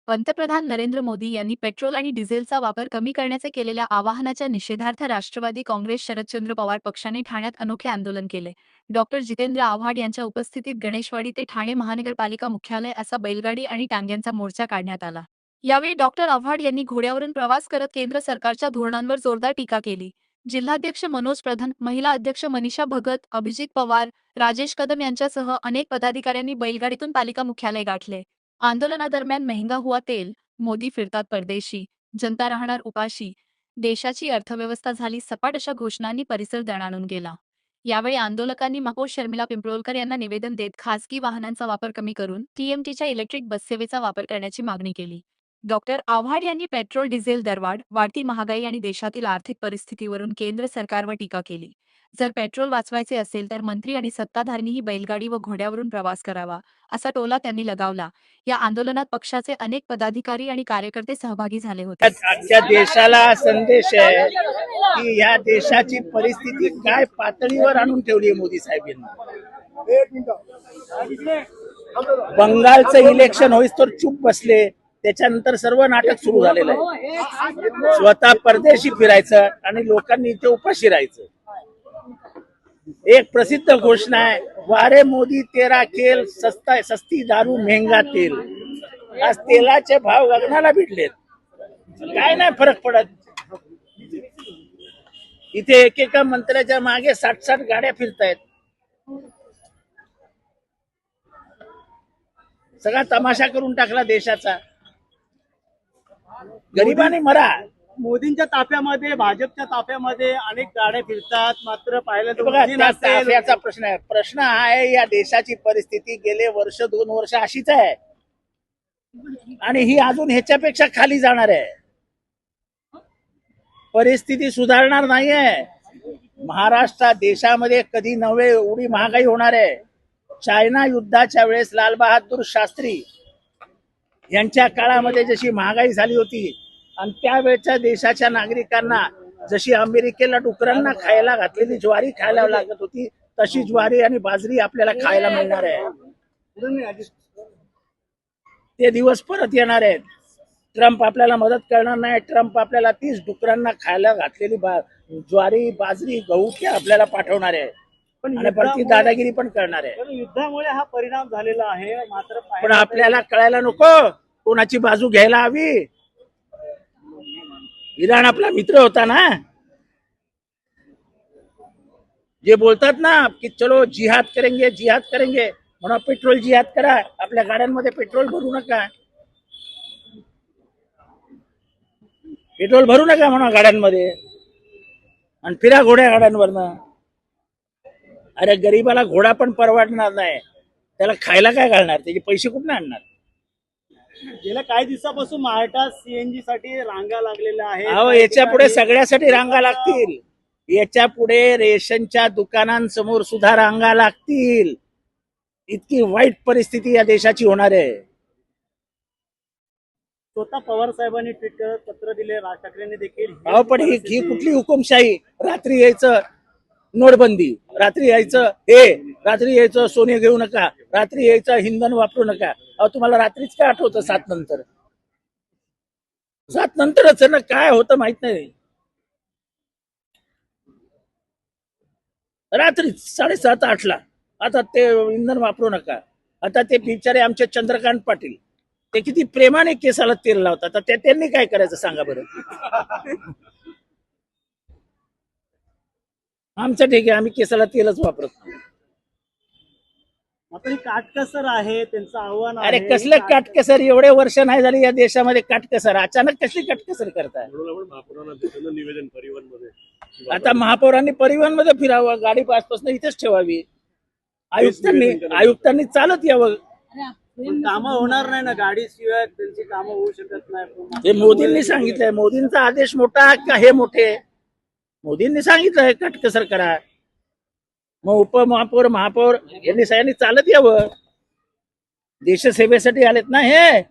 पंतप्रधान नरेंद्र मोदी यांनी पेट्रोल आणि डिझेलचा वापर कमी करण्याचे केलेल्या आवाहनाच्या निषेधार्थ राष्ट्रवादी काँग्रेस शरदचंद्र पवार पक्षाने ठाण्यात अनोखे आंदोलन केले. डॉक्टर जितेंद्र आव्हाड यांच्या उपस्थितीत गणेशवाडी ते ठाणे महानगरपालिका मुख्यालय असा बैलगाडी आणि टांग्यांचा मोर्चा काढण्यात आला. यावेळी डॉक्टर आव्हाड यांनी घोड्यावरून प्रवास करत केंद्र सरकारच्या धोरणांवर जोरदार टीका केली. जिल्हाध्यक्ष मनोज प्रधान, महिला अध्यक्ष मनीषा भगत, अभिजित पवार, राजेश कदम यांच्यासह अनेक पदाधिकाऱ्यांनी बैलगाडीतून पालिका मुख्यालय गाठले. आंदोलनादरम्यान महंगा हुआ तेल, मोदी फिरतात परदेशी, जनता राहणार उपाशी, देशाची अर्थव्यवस्था झाली सपाट अशा घोषणांनी परिसर दणाणून गेला. यावेळी आंदोलकांनी महापौर शर्मिला पिंपळोलकर यांना निवेदन देत खासगी वाहनांचा वापर कमी करून टीएमटीच्या इलेक्ट्रिक बससेवेचा वापर करण्याची मागणी केली. डॉक्टर आव्हाड यांनी पेट्रोल डिझेल दरवाढ, वाढती महागाई आणि देशातील आर्थिक परिस्थितीवरून केंद्र सरकारवर टीका केली. जर पेट्रोल वाचवायचे असेल तर मंत्री आणि सत्ताधाऱ्यांनीही बैलगाडी व घोड्यावरून प्रवास करावा, असा टोला त्यांनी लगावला. या आंदोलनात पक्षाचे अनेक पदाधिकारी आणि कार्यकर्ते सहभागी झाले होते. आजच्या देशाला संदेश आहे की या देशाची परिस्थिती काय पातळीवर आणून ठेवली आहे मोदी साहेबांनी. बंगालचं इलेक्शन होईस तर चूप बसले, त्याच्यानंतर सर्व नाटक सुरू झालेलं आहे. स्वतः परदेशी फिरायचं आणि लोकांनी इथे उपाशी राहायचं. एक प्रसिद्ध घोषणा आहे, वारे मोदी तेरा खेल, सस्ती दारू महंगा तेल. आज तेलाचे भाव गगनाला भिडलेत, काय नाही फरक पडत. इथे एकेका मंत्र्याच्या मागे 60 गाड्या फिरतायत. सगळा तमाशा करून टाकला देशाचा. गरिबाने मरा. मोदींच्या ताफ्यामध्ये, भाजपच्या ताफ्यामध्ये अनेक गाड्या फिरतात, मात्र पाहिलं बघा, त्या ताफ्याचा प्रश्न आहे. प्रश्न हा आहे, या देशाची परिस्थिती गेले वर्ष 2 वर्ष अशीच आहे आणि ही अजून ह्याच्यापेक्षा खाली जाणार आहे. परिस्थिती सुधारणार नाहीये. महाराष्ट्र देशामध्ये कधी नव्हे एवढी महागाई होणार आहे. चायना युद्धाच्या वेळेस लाल बहादूर शास्त्री यांच्या काळामध्ये जशी महागाई झाली होती आणि त्यावेळेच्या देशाच्या नागरिकांना जशी अमेरिकेला डुकरांना खायला घातलेली ज्वारी खायला लागत होती, तशी ज्वारी आणि बाजरी आपल्याला खायला मिळणार आहे. ते दिवस परत येणार आहेत. ट्रम्प आपल्याला मदत करणार नाही. ट्रम्प आपल्याला 30 डुकरांना खायला घातलेली ज्वारी, बाजरी, गहू ते आपल्याला पाठवणार आहे आणि परत दादागिरी पण करणार आहे. युद्धामुळे हा परिणाम झालेला आहे. मात्र पण आपल्याला कळायला नको कोणाची बाजू घ्यायला हवी. इराण आपला मित्र होता ना. जे बोलतात ना की चलो जिहाद करेंगे म्हणून पेट्रोल जिहाद करा. आपल्या गाड्यांमध्ये पेट्रोल भरू नका. म्हणा गाड्यांमध्ये आणि फिरा घोड्या गाड्यांवरनं. अरे गरीबाला घोडा पण परवडणार नाही. त्याला खायला काय घालणार? त्याचे पैसे कुठून आणणार? गेल्या काही दिवसापासून महाराष्ट्रात सीएनजी साठी रांगा लागलेल्या आहेत. अहो, याच्या पुढे सगळ्यासाठी रांगा लागतील. याच्या पुढे रेशनच्या दुकानांसमोर सुद्धा रांगा लागतील. इतकी वाईट परिस्थिती या देशाची होणार आहे. स्वतः पवार साहेबांनी ट्विट करत पत्र दिले. राज ठाकरेंनी देखील. अहो, पण ही कुठली हुकुमशाही? रात्री यायचं नोटबंदी, रात्री यायचं सोने घेऊ नका, रात्री यायचं इंधन वापरू नका. अहो, तुम्हाला रात्रीच काय आठवतं? 7 नंतरच ना काय होतं माहित नाही. रात्री 7:30-8ला आता ते इंधन वापरू नका. आता ते बिचारे आमचे चंद्रकांत पाटील ते किती प्रेमाने केसाला तेल लावतात. तर त्यांनी काय करायचं सांगा बरं? आमचं ठीक आहे, आम्ही केसाला तेलच वापरत नाही. मात्र काटकसर आहे त्यांचं आव्हान. अरे कसलं काटकसर? एवढे वर्ष नाही झाली या देशामध्ये काटकसर. अचानक कसली काटकसर करताय? आता महापौरांनी परिवहन मध्ये फिरावं, गाडी पासपासून इथेच ठेवावी. आयुक्तांनी चालत यावं. कामं होणार नाही ना गाडीशिवाय, त्यांची कामं होऊ शकत नाही. हे मोदींनी सांगितलंय. मोदींचा आदेश मोठा का हे मोठे? मोदींनी सांगितलंय काटकसर करा. मग उपमहापौर, महापौर यांनी सगळ्यांनी चालत यावं. देशसेवेसाठी आलेत ना हे.